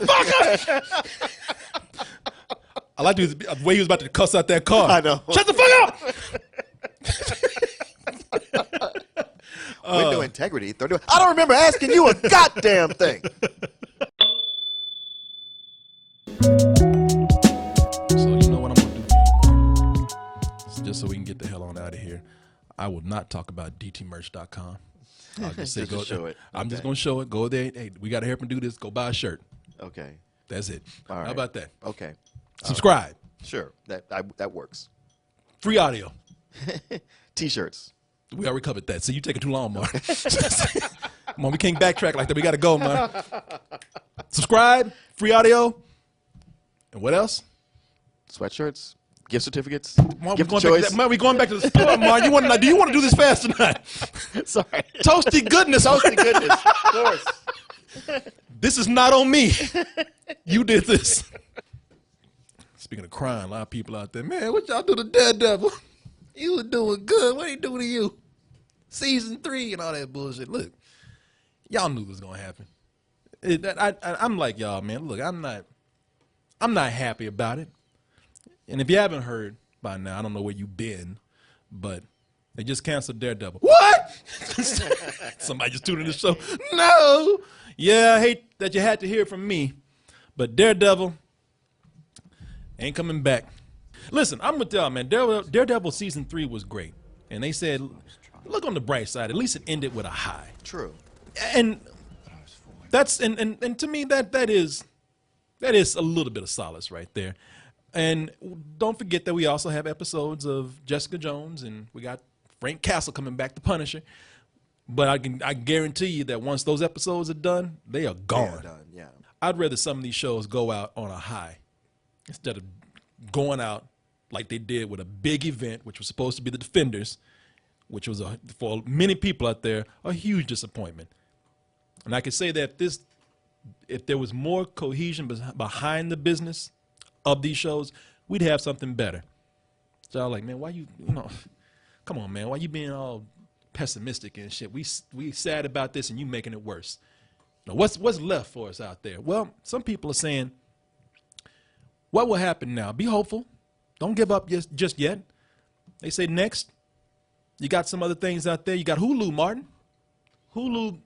motherfucker! I like the way he was about to cuss out that car. I know. Shut the fuck up! Window integrity. I don't remember asking you a goddamn thing. So you know what I'm gonna do for you, Mark? Just so we can get the hell on out of here. I will not talk about dtmerch.com. I'll just say Just show it. I'm just Okay. gonna show it. Go there. Hey, we gotta help him do this. Go buy a shirt. Okay. That's it. All right. How about that? Okay. Subscribe. Sure. That works. Free audio. T-shirts. We already covered that. So you taking too long, Mark. Come on, we can't backtrack like that. We gotta go, Mark. Subscribe. Free audio. And what else? Sweatshirts. Gift certificates. Mark, Gift we of going back choice. to that, we going back to the store, Mark. Do you want to do this fast tonight? Sorry. Toasty goodness. Toasty goodness. Of course. This is not on me. You did this. Speaking of crime, a lot of people out there, man, what y'all do to Daredevil? You were doing good. What he do to you? Season 3 and all that bullshit. Look, y'all knew it was gonna happen. I'm like y'all, man. Look, I'm not happy about it. And if you haven't heard by now, I don't know where you've been, but they just canceled Daredevil. What? Somebody just tuned in the show. No. Yeah, I hate that you had to hear it from me, but Daredevil ain't coming back. Listen, I'm gonna tell you, man, Daredevil season 3 was great. And they said, look on the bright side, at least it ended with a high. True. And that's and to me that is a little bit of solace right there. And don't forget that we also have episodes of Jessica Jones, and we got Frank Castle coming back, the Punisher. But I guarantee you that once those episodes are done, they are gone. Yeah, done. Yeah. I'd rather some of these shows go out on a high instead of going out like they did with a big event, which was supposed to be the Defenders, which was for many people out there a huge disappointment. And I could say that if there was more cohesion behind the business of these shows, we'd have something better. So I was like, man, why come on, man, why you being all pessimistic and shit? We sad about this and you making it worse. Now, what's left for us out there? Well, some people are saying, what will happen now? Be hopeful. Don't give up just yet. They say next, you got some other things out there. You got Hulu, Martin. Hulu,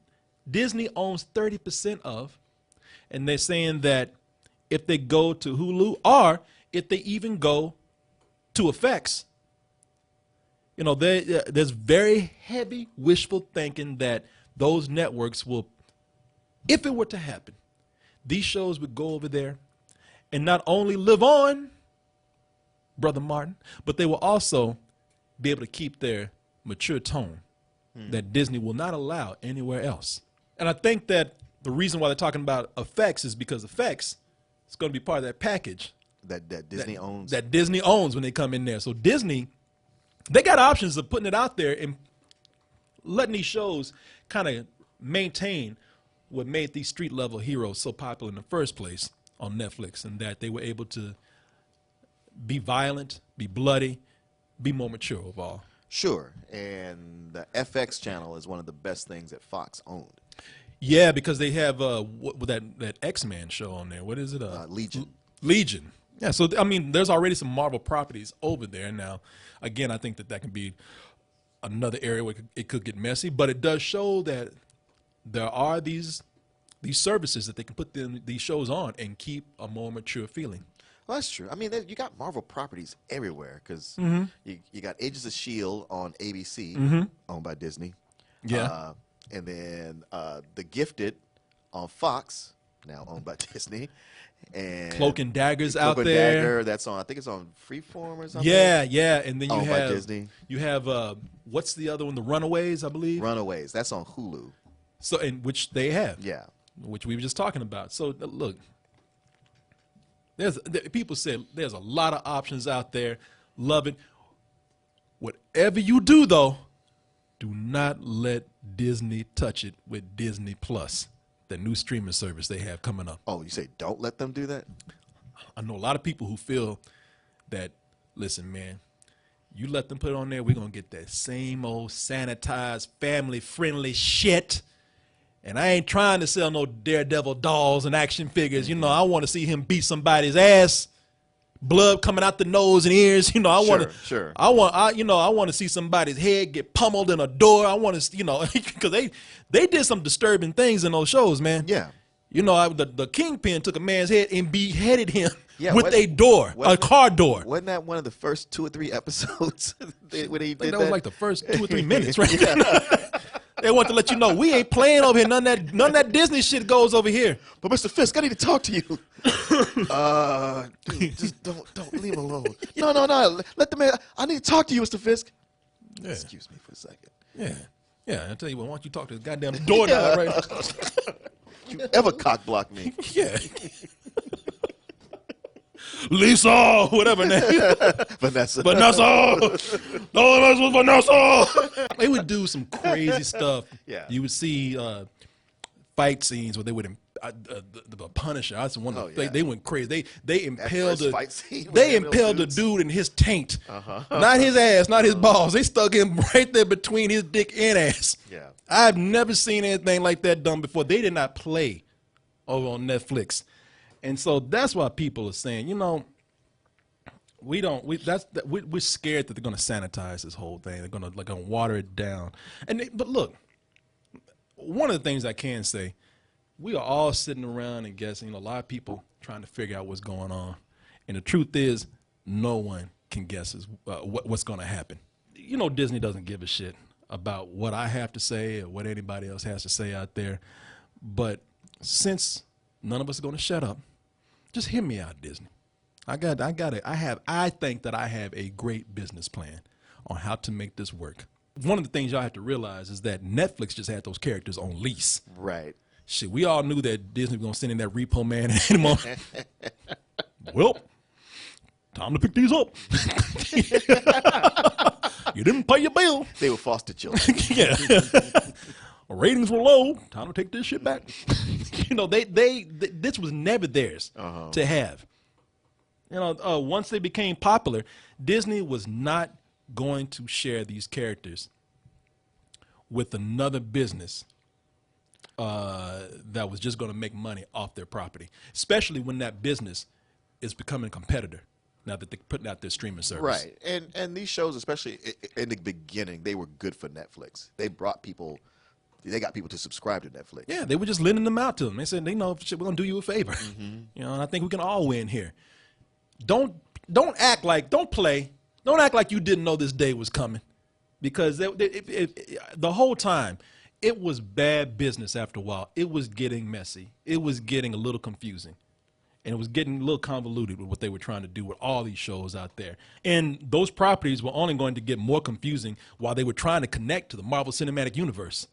Disney owns 30% of, and they're saying that if they go to Hulu or if they even go to FX, there's very heavy wishful thinking that those networks will, if it were to happen, these shows would go over there and not only live on, Brother Martin, but they will also be able to keep their mature tone that Disney will not allow anywhere else. And I think that the reason why they're talking about FX is because FX is going to be part of that package That Disney owns. that Disney owns when they come in there. So Disney, they got options of putting it out there and letting these shows kind of maintain what made these street level heroes so popular in the first place on Netflix, and that they were able to be violent, be bloody, be more mature overall. Sure. And the FX channel is one of the best things that Fox owned. Yeah, because they have that X-Men show on there. What is it? Legion. Legion. Yeah, so I mean, there's already some Marvel properties over there now. Again, I think that can be another area where it could get messy, but it does show that there are these services that they can put these shows on and keep a more mature feeling. Well, that's true. I mean, you got Marvel properties everywhere because you got Agents of S.H.I.E.L.D. on ABC, owned by Disney. Yeah. And then The Gifted on Fox, now owned by Disney. And Cloak and Dagger's out Cloak and there. Dagger, that's on, I think it's on Freeform or something. Yeah, and then Owned by Disney. you have what's the other one? The Runaways, I believe. Runaways, that's on Hulu. So, in which they have. Yeah. Which we were just talking about. So look, people say there's a lot of options out there. Love it. Whatever you do, though, do not let Disney touch it with Disney Plus, the new streaming service they have coming up. Oh, you say don't let them do that? I know a lot of people who feel that, listen, man, you let them put it on there, we're going to get that same old sanitized, family-friendly shit. And I ain't trying to sell no Daredevil dolls and action figures. You know, I want to see him beat somebody's ass, blood coming out the nose and ears. You know, I want to, I want to see somebody's head get pummeled in a door. I want to, you know, because they did some disturbing things in those shows, man. Yeah. You know, the Kingpin took a man's head and beheaded him with a car door. Wasn't that one of the first 2 or 3 episodes when he did that? That was like the first 2 or 3 minutes, right? They want to let you know we ain't playing over here. None of that Disney shit goes over here. But Mr. Fisk, I need to talk to you. Dude, just don't leave him alone. No. Let the man. I need to talk to you, Mr. Fisk. Yeah. Excuse me for a second. Yeah. I tell you what. Why don't you talk to this goddamn door now, right? You ever cock block me? Yeah. Lisa, whatever name. Vanessa. No, that was Vanessa. They would do some crazy stuff. Yeah. You would see fight scenes where they would the Punisher. That's one of they went crazy. They impaled the dude in his taint, not his ass, not his balls. They stuck him right there between his dick and ass. Yeah. I've never seen anything like that done before. They did not play over on Netflix. And so that's why people are saying, you know, we're scared that they're going to sanitize this whole thing. They're going to water it down. But look, one of the things I can say, we are all sitting around and guessing. You know, a lot of people trying to figure out what's going on, and the truth is, no one can guess what's going to happen. You know, Disney doesn't give a shit about what I have to say or what anybody else has to say out there. But since none of us are going to shut up, just hear me out, Disney. I think that I have a great business plan on how to make this work. One of the things y'all have to realize is that Netflix just had those characters on lease. Right. Shit, we all knew that Disney was going to send in that Repo Man in a moment. Well, time to pick these up. You didn't pay your bill. They were foster children. Yeah. Ratings were low. Time to take this shit back. You know, this was never theirs to have. You know, once they became popular, Disney was not going to share these characters with another business that was just going to make money off their property, especially when that business is becoming a competitor now that they're putting out their streaming service. Right. And these shows, especially in the beginning, they were good for Netflix. They got people to subscribe to Netflix. Yeah, they were just lending them out to them. They said, they know, shit, we're going to do you a favor. You know, and I think we can all win here. Don't act like you didn't know this day was coming, because the whole time it was bad business. After a while, it was getting messy. It was getting a little confusing, and it was getting a little convoluted with what they were trying to do with all these shows out there. And those properties were only going to get more confusing while they were trying to connect to the Marvel Cinematic Universe.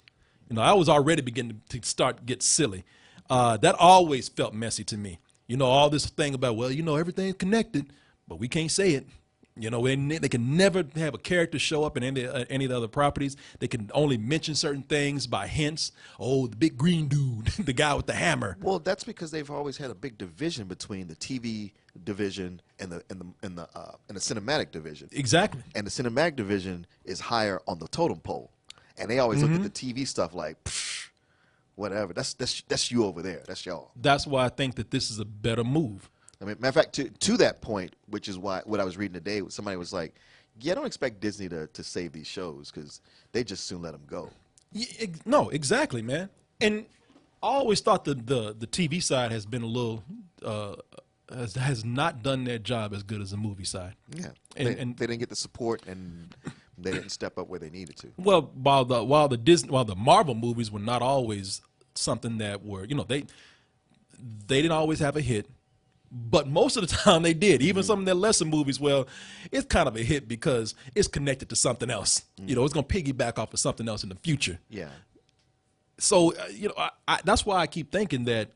You know, I was already beginning to get silly. That always felt messy to me. You know, all this thing about, well, you know, everything's connected, but we can't say it. You know, they can never have a character show up in any of the other properties. They can only mention certain things by hints. Oh, the big green dude, the guy with the hammer. Well, that's because they've always had a big division between the TV division and the cinematic division. Exactly. And the cinematic division is higher on the totem pole, and they always look at the TV stuff like, pfft, whatever. That's you over there. That's y'all. That's why I think that this is a better move. I mean, matter of fact, to that point, which is what I was reading today, somebody was like, yeah, don't expect Disney to save these shows because they just soon let them go. Yeah, no, exactly, man. And I always thought the TV side has been a little, has not done their job as good as the movie side. Yeah, and they didn't get the support, and they didn't step up where they needed to. Well, while the Marvel movies were not always something that were, you know, they didn't always have a hit. But most of the time they did. Even some of their lesser movies, well, it's kind of a hit because it's connected to something else. You know, it's going to piggyback off of something else in the future. Yeah. So, you know, that's why I keep thinking that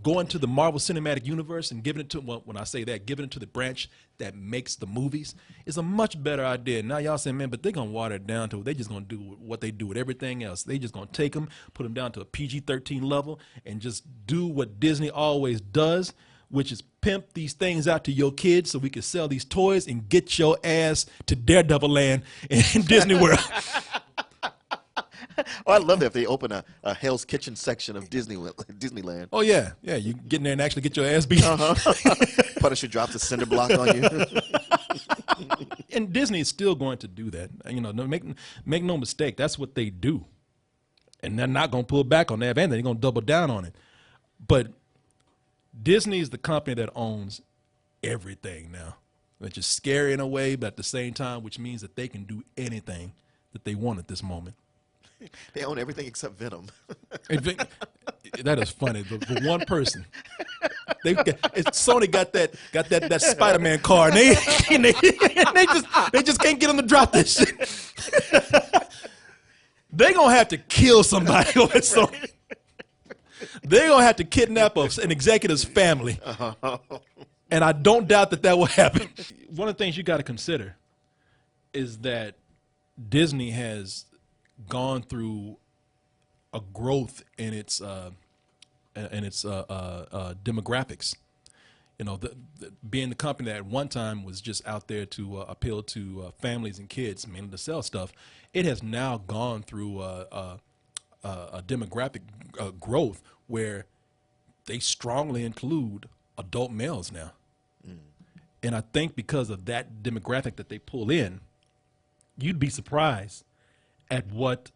going to the Marvel Cinematic Universe and giving it to, well, when I say that, giving it to the branch that makes the movies is a much better idea. Now y'all say, man, but they're going to water it down to it. They're just going to do what they do with everything else. They just going to take them, put them down to a PG-13 level and just do what Disney always does, which is pimp these things out to your kids so we can sell these toys and get your ass to Daredevil land in Disney World. Oh, I love that if they open a Hell's Kitchen section of Disneyland. Oh yeah, yeah. You get in there and actually get your ass beat. Punisher drops a cinder block on you. And Disney is still going to do that. You know, make no mistake. That's what they do, and they're not going to pull back on that. If anything, they're going to double down on it. But Disney is the company that owns everything now, which is scary in a way, but at the same time, which means that they can do anything that they want at this moment. They own everything except Venom. That is funny. The one person, Sony got that Spider-Man car, and they just can't get them to drop this shit. They gonna have to kill somebody on Sony. They're gonna have to kidnap an executive's family, and I don't doubt that will happen. One of the things you got to consider is that Disney has gone through a growth in its demographics. You know, being the company that at one time was just out there to appeal to families and kids, mainly to sell stuff, it has now gone through a demographic growth where they strongly include adult males now. And I think because of that demographic that they pull in, you'd be surprised at what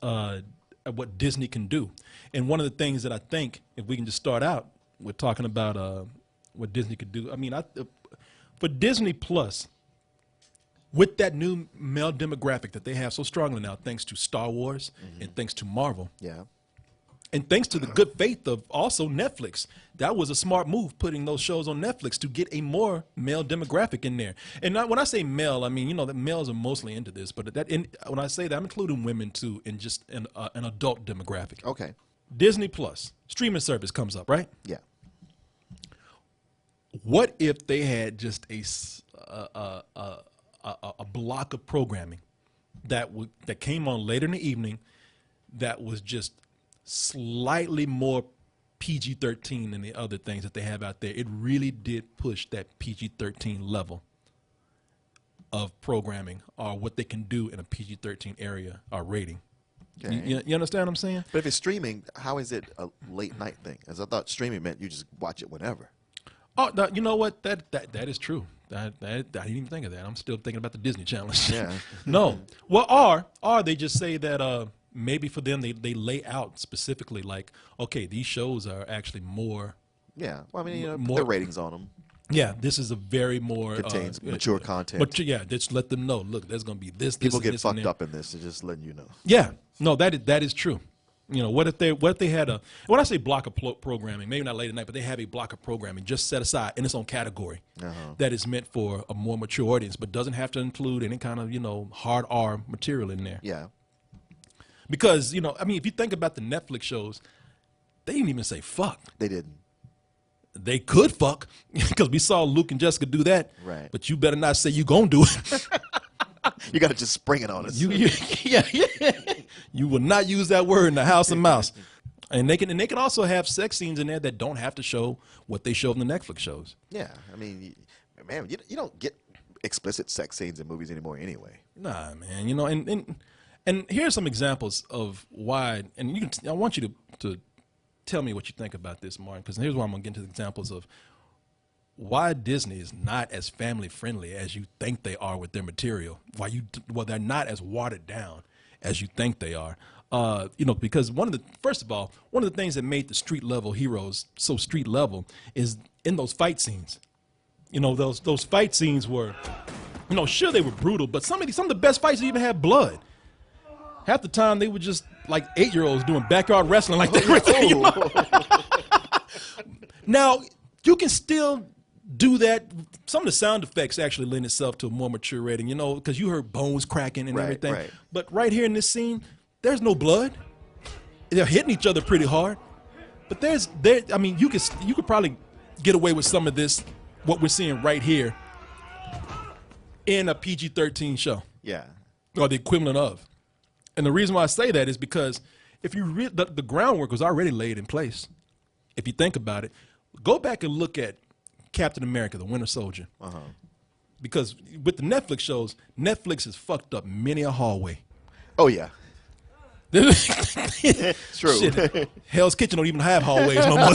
Disney can do. And one of the things that I think, if we can just start out with talking about what Disney could do, I mean, for Disney Plus, with that new male demographic that they have so strongly now, thanks to Star Wars and thanks to Marvel, and thanks to the good faith of also Netflix, that was a smart move, putting those shows on Netflix to get a more male demographic in there. And when I say male, I mean, you know, that males are mostly into this, but when I say that, I'm including women too in just an adult demographic. Okay. Disney Plus streaming service comes up, right? Yeah. What if they had just a block of programming that came on later in the evening that was just slightly more PG-13 than the other things that they have out there? It really did push that PG-13 level of programming, or what they can do in a PG-13 area or rating. Okay. You understand what I'm saying? But if it's streaming, how is it a late night thing? As I thought streaming meant you just watch it whenever. Oh, you know what? That is true. I didn't even think of that. I'm still thinking about the Disney Channel. Yeah. No. Well, or they just say that maybe for them they lay out specifically like, okay, these shows are actually more. Yeah. Well, I mean, you know, more, the ratings on them. Yeah, this is a very more contains mature content. But yeah, just let them know. Look, there's going to be this. People this, get this, fucked up in this. They're just letting you know. Yeah. No, that is true. You know, what if they had when I say block of programming, maybe not late at night, but they have a block of programming just set aside in its own category that is meant for a more mature audience, but doesn't have to include any kind of, you know, hard R material in there. Yeah. Because, you know, I mean, if you think about the Netflix shows, they didn't even say fuck. They didn't. They could fuck, because we saw Luke and Jessica do that. Right. But you better not say you gonna do it. You got to just spring it on us. Yeah. You will not use that word in the House of Mouse. And they can also have sex scenes in there that don't have to show what they show in the Netflix shows. Yeah, I mean, man, you don't get explicit sex scenes in movies anymore anyway. Nah, man. You know, and here's some examples of why. And I want you to tell me what you think about this, Martin, because here's why I'm gonna get into the examples of why Disney is not as family friendly as you think they are with their material. Why they're not as watered down as you think they are. You know, because first of all, one of the things that made the street level heroes so street level is in those fight scenes. You know, those fight scenes were, you know, sure they were brutal, but some of the best fights even had blood. Half the time they were just like 8-year-olds doing backyard wrestling like that. You know? Now you can still do that. Some of the sound effects actually lend itself to a more mature rating, you know, because you heard bones cracking and everything. Right. But right here in this scene, there's no blood. They're hitting each other pretty hard. But I mean, you could probably get away with some of this, what we're seeing right here, in a PG-13 show. Yeah. Or the equivalent of. And the reason why I say that is because if you read the groundwork was already laid in place. If you think about it, go back and look at Captain America, the Winter Soldier. Because with the Netflix shows, Netflix has fucked up many a hallway. Oh, yeah. True. Shit, Hell's Kitchen don't even have hallways no more.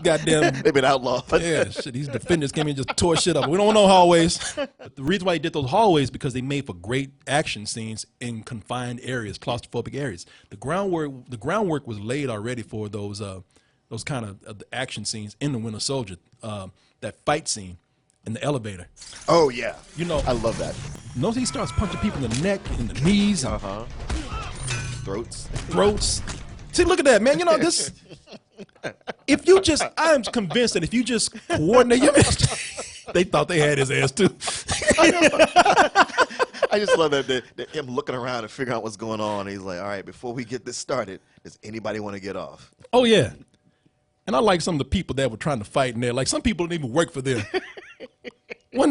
Goddamn. They've been outlawed. Yeah, shit. These defenders came in and just tore shit up. We don't want no hallways. But the reason why they did those hallways is because they made for great action scenes in confined areas, claustrophobic areas. The groundwork was laid already for those kind of action scenes in The Winter Soldier. That fight scene in the elevator. Oh yeah. You know, I love that. notice he starts punching people in the neck, in the knees, and throats. See, look at that, man. You know this. If you just, I'm convinced that if you just coordinate your they thought they had his ass too. I just love that him looking around and figuring out what's going on. He's like, all right, before we get this started, does anybody want to get off? Oh yeah. And I like some of the people that were trying to fight in there. Like some people didn't even work for them. One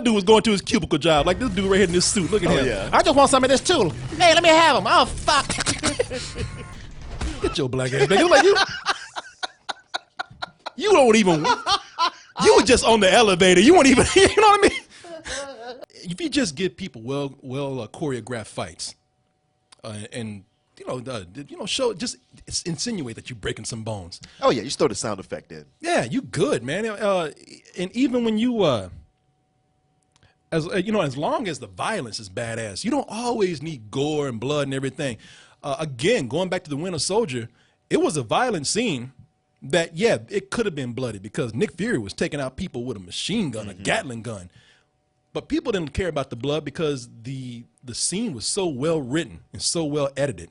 dude was going to his cubicle job, like this dude right here in this suit. Look at him. Yeah. I just want some of this too. Hey, let me have them. Oh, fuck. Get your black ass back. It was like you don't even. You were just on the elevator. You weren't even. You know what I mean? If you just give people well choreographed fights, and show just insinuate that you're breaking some bones. Oh yeah, you just throw the sound effect in. Yeah, you good, man. And even when you as long as the violence is badass, you don't always need gore and blood and everything. Again, going back to The Winter Soldier, it was a violent scene that, yeah, it could have been bloody because Nick Fury was taking out people with a machine gun, a Gatling gun. But people didn't care about the blood because the scene was so well written and so well edited.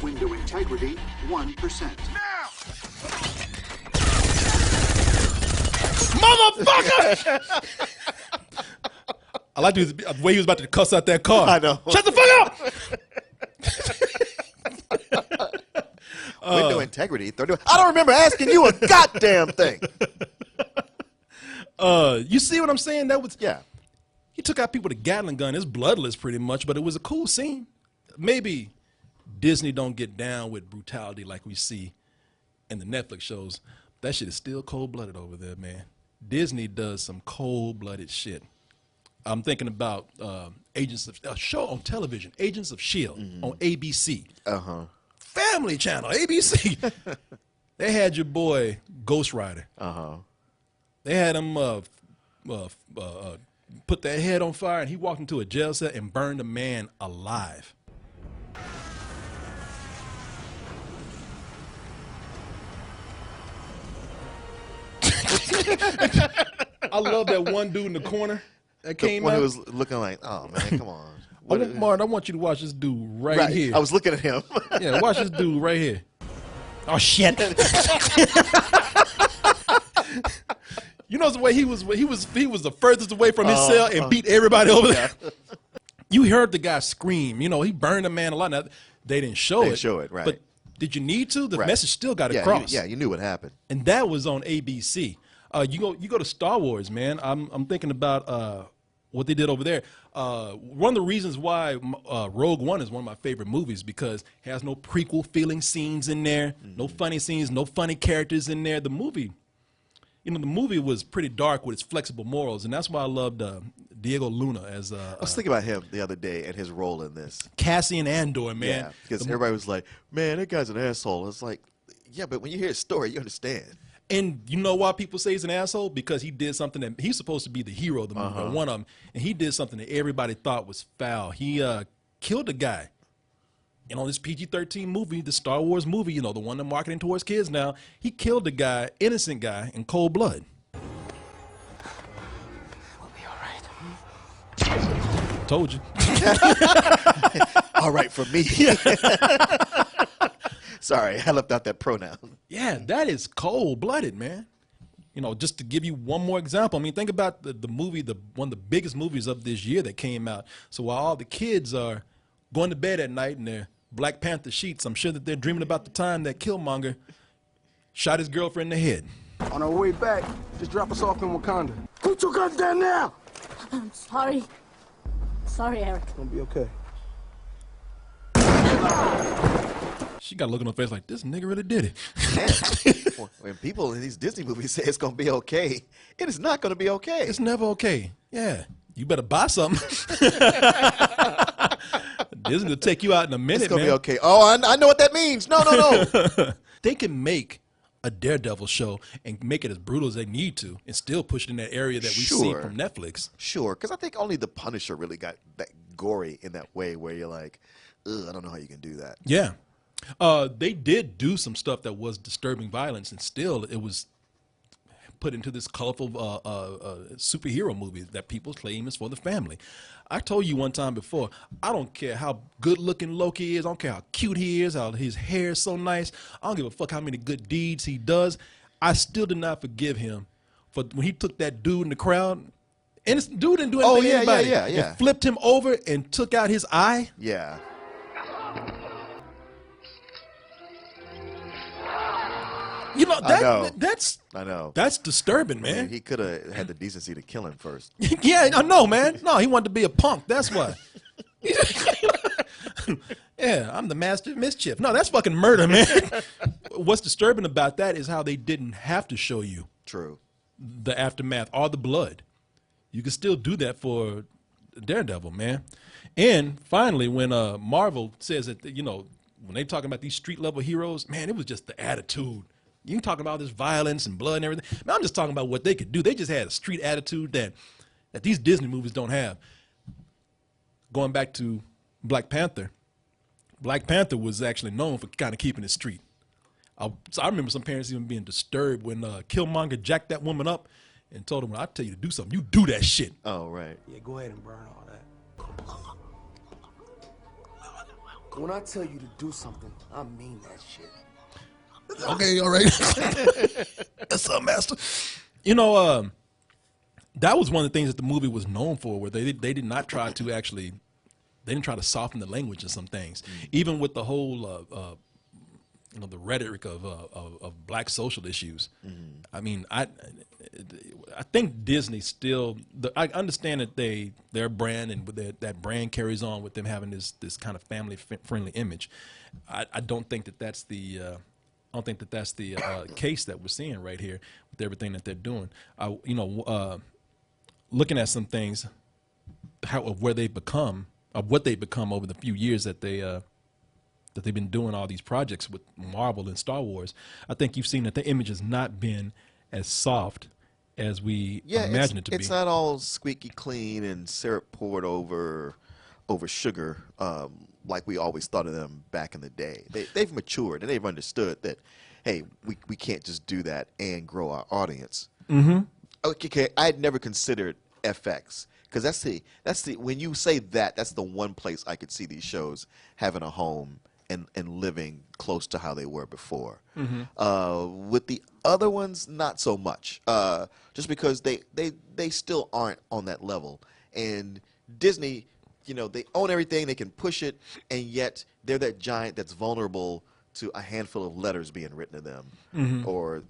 Window integrity, 1%. Now! Motherfucker! I like the way he was about to cuss out that car. I know. Shut the fuck up! Window integrity, 30. I don't remember asking you a goddamn thing. You see what I'm saying? That was Yeah. He took out people with a Gatling gun. It's bloodless pretty much, but it was a cool scene. Maybe Disney don't get down with brutality like we see in the Netflix shows. That shit is still cold-blooded over there, man. Disney does some cold-blooded shit. I'm thinking about Agents of a show on television, Agents of S.H.I.E.L.D. on ABC. Family Channel, ABC. They had your boy Ghost Rider. They had him put that head on fire, and he walked into a jail cell and burned a man alive. I love that one dude in the corner that came When out. he was looking like, oh man, come on. Martin, I want you to watch this dude right here. I was looking at him. Yeah, watch this dude right here. Oh shit! You know the way he was the furthest away from his cell and beat everybody over there. You heard the guy scream. You know, he burned a man alive. Now, they didn't show it, right? But did you need to? The message still got Yeah, across. you knew what happened. And that was on ABC. You go to Star Wars, man. I'm thinking about what they did over there. One of the reasons why Rogue One is one of my favorite movies because it has no prequel feeling scenes in there, no funny scenes, no funny characters in there. The movie was pretty dark with its flexible morals, and that's why I loved Diego Luna as I was thinking about him the other day and his role in this. Cassian Andor, man. Yeah, because everybody was like, man, that guy's an asshole. It's like, yeah, but when you hear his story, you understand. And you know why people say he's an asshole? Because he did something that he's supposed to be the hero of the movie, or one of them, and he did something that everybody thought was foul. He killed a guy. You know, this PG-13 movie, the Star Wars movie, the one they're marketing towards kids now, he killed a guy, innocent guy, in cold blood. We'll be all right. Told you. All right for me. Sorry, I left out that pronoun. Yeah, that is cold-blooded, man. Just to give you one more example, I mean, think about the movie, one of the biggest movies of this year that came out. So while all the kids are going to bed at night in their Black Panther sheets, I'm sure that they're dreaming about the time that Killmonger shot his girlfriend in the head. On our way back, just drop us off in Wakanda. Put your guns down now! I'm sorry. Sorry, Eric. It's gonna be okay. She got a look on her face like, this nigga really did it. When people in these Disney movies say it's going to be okay, it is not going to be okay. It's never okay. Yeah. You better buy something. Disney will take you out in a minute, It's gonna man. be okay. Oh, I know what that means. No. They can make a Daredevil show and make it as brutal as they need to and still push it in that area that we see Sure. from Netflix. Sure, because I think only the Punisher really got that gory in that way where you're like, ugh, I don't know how you can do that. Yeah. They did do some stuff that was disturbing violence, and still it was put into this colorful superhero movie that people claim is for the family. I told you one time before, I don't care how good looking Loki is, I don't care how cute he is, how his hair is so nice, I don't give a fuck how many good deeds he does. I still did not forgive him for when he took that dude in the crowd, and this dude didn't do anything to anybody. yeah. And flipped him over and took out his eye. Yeah. You know, I know. I know. That's disturbing, I man. mean, he could have had the decency to kill him first. Yeah, I know, man. No, he wanted to be a punk. That's why. Yeah, I'm the master of mischief. No, that's fucking murder, man. What's disturbing about that is how they didn't have to show you True. the aftermath or the blood. You can still do that for Daredevil, man. And finally, when Marvel says that, you know, when they talking about these street level heroes, man, it was just the attitude. You talking about this violence and blood and everything. Man, I'm just talking about what they could do. They just had a street attitude that these Disney movies don't have. Going back to Black Panther was actually known for kind of keeping it street. So I remember some parents even being disturbed when Killmonger jacked that woman up and told him, when I tell you to do something, you do that shit. Oh, right. Yeah, go ahead and burn all that. When I tell you to do something, I mean that shit. Okay, all right. That's up, master. You know, that was one of the things that the movie was known for, where they did not try to actually, they didn't try to soften the language of some things, even with the whole, you know, the rhetoric of black social issues. I mean, I think Disney still, I understand that their brand and that brand carries on with them having this kind of family friendly image. I don't think that that's the case that we're seeing right here with everything that they're doing. You know, looking at some things, of what they've become over the few years that they've been doing all these projects with Marvel and Star Wars. I think you've seen that the image has not been as soft as we imagine it to be. It's not all squeaky clean and syrup poured over sugar like we always thought of them back in the day. They've matured and they've understood that, hey, we can't just do that and grow our audience. Mm-hmm. Okay, I had never considered FX because that's the when you say that's the one place I could see these shows having a home and living close to how they were before. Mm-hmm. With the other ones, not so much, just because they still aren't on that level. And Disney, you know, they own everything, they can push it, and yet they're that giant that's vulnerable to a handful of letters being written to them, or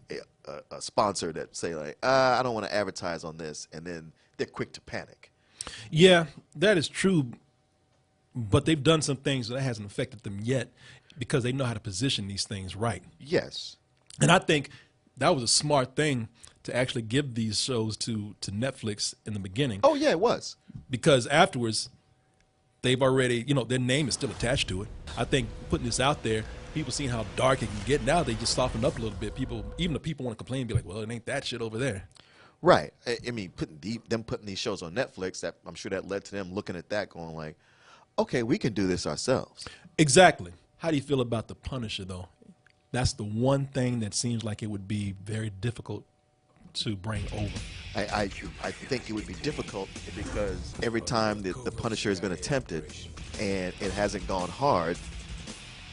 a sponsor that say like, I don't want to advertise on this, and then they're quick to panic. Yeah, that is true, but they've done some things that hasn't affected them yet because they know how to position these things right. Yes. And I think that was a smart thing to actually give these shows to Netflix in the beginning. Oh yeah, it was. Because afterwards, they've already, you know, their name is still attached to it. I think putting this out there, people seeing how dark it can get, now they just soften up a little bit. Even the people want to complain, be like, well, it ain't that shit over there. Right. I mean, putting these shows on Netflix, that I'm sure that led to them looking at that going like, okay, we can do this ourselves. Exactly. How do you feel about The Punisher, though? That's the one thing that seems like it would be very difficult to bring over. I think it would be difficult because every time that the Punisher has been attempted and it hasn't gone hard,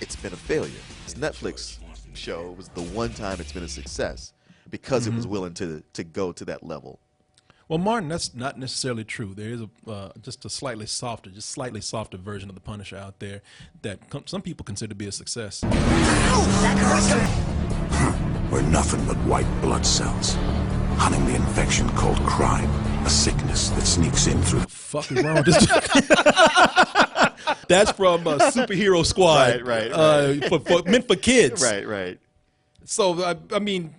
it's been a failure. This Netflix show was the one time it's been a success because it was willing to go to that level. Well, Martin, that's not necessarily true. There is just a slightly softer version of the Punisher out there that some people consider to be a success. We're nothing but white blood cells, hunting the infection called crime, a sickness that sneaks in through. Fuck is wrong with this? That's from Superhero Squad, Right. meant for kids. Right. So I mean,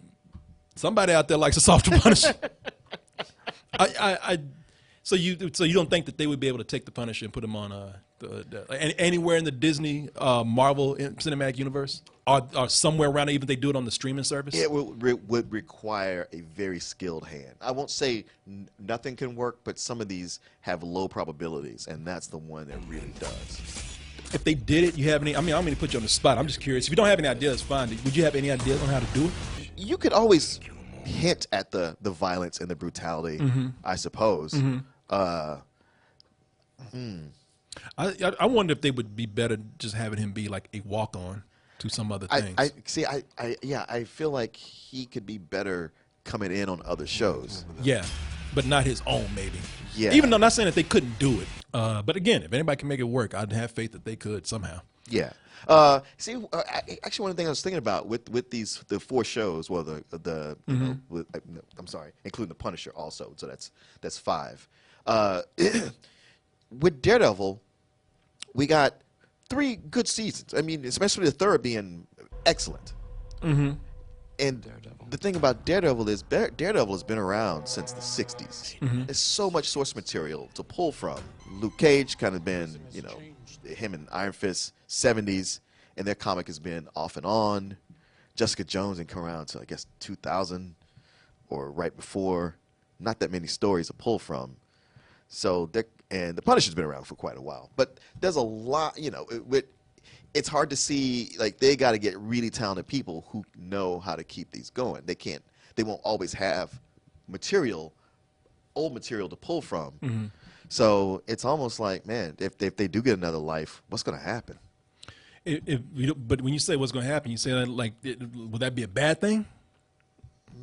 somebody out there likes a softer Punisher. So you don't think that they would be able to take the Punisher and put him on anywhere in the Disney Marvel Cinematic Universe, or somewhere around it, even if they do it on the streaming service? It would require a very skilled hand. I won't say nothing can work, but some of these have low probabilities, and that's the one that really does. If they did it, you have any? I mean, I don't mean to put you on the spot. I'm just curious. If you don't have any ideas, fine. Would you have any ideas on how to do it? You could always hint at the violence and the brutality, I suppose. I wonder if they would be better just having him be like a walk-on to some other things. I feel like he could be better coming in on other shows. Yeah, but not his own, maybe. Yeah. Even though I'm not saying that they couldn't do it. But again, if anybody can make it work, I'd have faith that they could somehow. Yeah. Actually, one of the things I was thinking about with the 4 shows, well, I'm sorry, including the Punisher also, so that's 5. With Daredevil, we got 3 good seasons. I mean, especially the third being excellent. And the thing about Daredevil is Daredevil has been around since the 60s. There's so much source material to pull from. Luke Cage kind of been, him and Iron Fist, 70s, and their comic has been off and on. Jessica Jones didn't come around until, I guess, 2000 or right before. Not that many stories to pull from. And the Punisher's been around for quite a while. But there's a lot, it's hard to see, like, they got to get really talented people who know how to keep these going. They won't always have old material to pull from. So it's almost like, man, if they do get another life, what's going to happen? But when you say what's going to happen, you say that like, would that be a bad thing?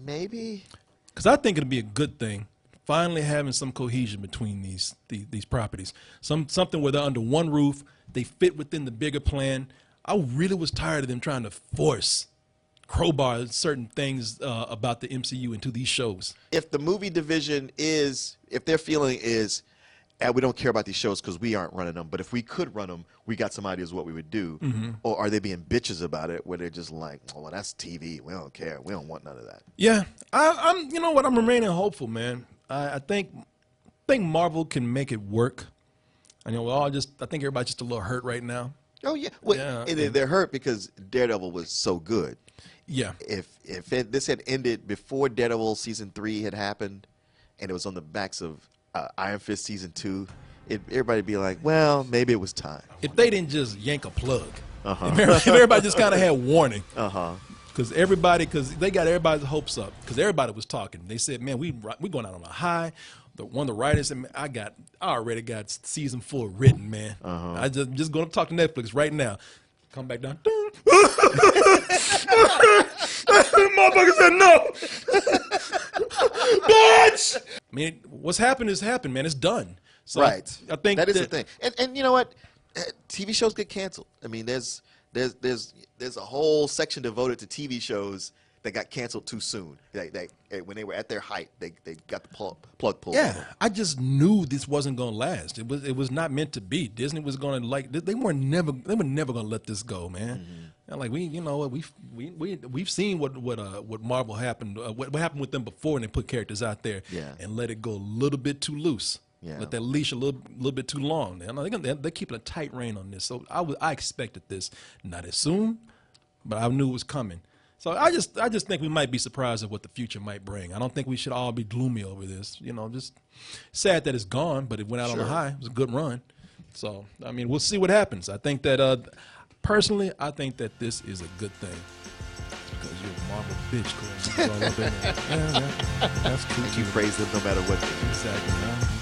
Maybe. Because I think it'd be a good thing. Finally having some cohesion between these properties. Something where they're under one roof, they fit within the bigger plan. I really was tired of them trying to force crowbar certain things about the MCU into these shows. If the movie division if their feeling is, we don't care about these shows because we aren't running them, but if we could run them, we got some ideas of what we would do. Or are they being bitches about it where they're just like, oh, well, that's TV. We don't care. We don't want none of that. Yeah. I'm you know what? I'm remaining hopeful, man. I think Marvel can make it work. I think everybody's just a little hurt right now. Oh, yeah. Well, they're hurt because Daredevil was so good. Yeah. If this had ended before Daredevil season 3 had happened, and it was on the backs of Iron Fist season 2, everybody'd be like, well, maybe it was time. If they didn't just yank a plug, if everybody just kind of had warning, because they got everybody's hopes up, because everybody was talking. They said, man, we going out on a high. One of the writers said, I already got season 4 written, man. I just going to talk to Netflix right now. Come back down. Motherfucker said no. Bitch! I mean, what's happened is happened, man. It's done. So right. I think that is the thing. And you know what? TV shows get canceled. I mean, there's a whole section devoted to TV shows that got canceled too soon. When they were at their height, they got the plug pulled. Yeah, I just knew this wasn't going to last. It was not meant to be. Disney was going to they were never going to let this go, man. And like we've seen what Marvel happened, what happened with them before, and they put characters out there and let it go a little bit too loose. Yeah. Let that leash a little bit too long. They're keeping a tight rein on this. So I expected this, not as soon, but I knew it was coming. So I just think we might be surprised at what the future might bring. I don't think we should all be gloomy over this. Just sad that it's gone, but it went out on a high. It was a good run. So, I mean, we'll see what happens. I think that, personally, I think that this is a good thing. Because you're a Marvel bitch, Chris. Yeah, that's true. You praise them no matter what they do. Exactly.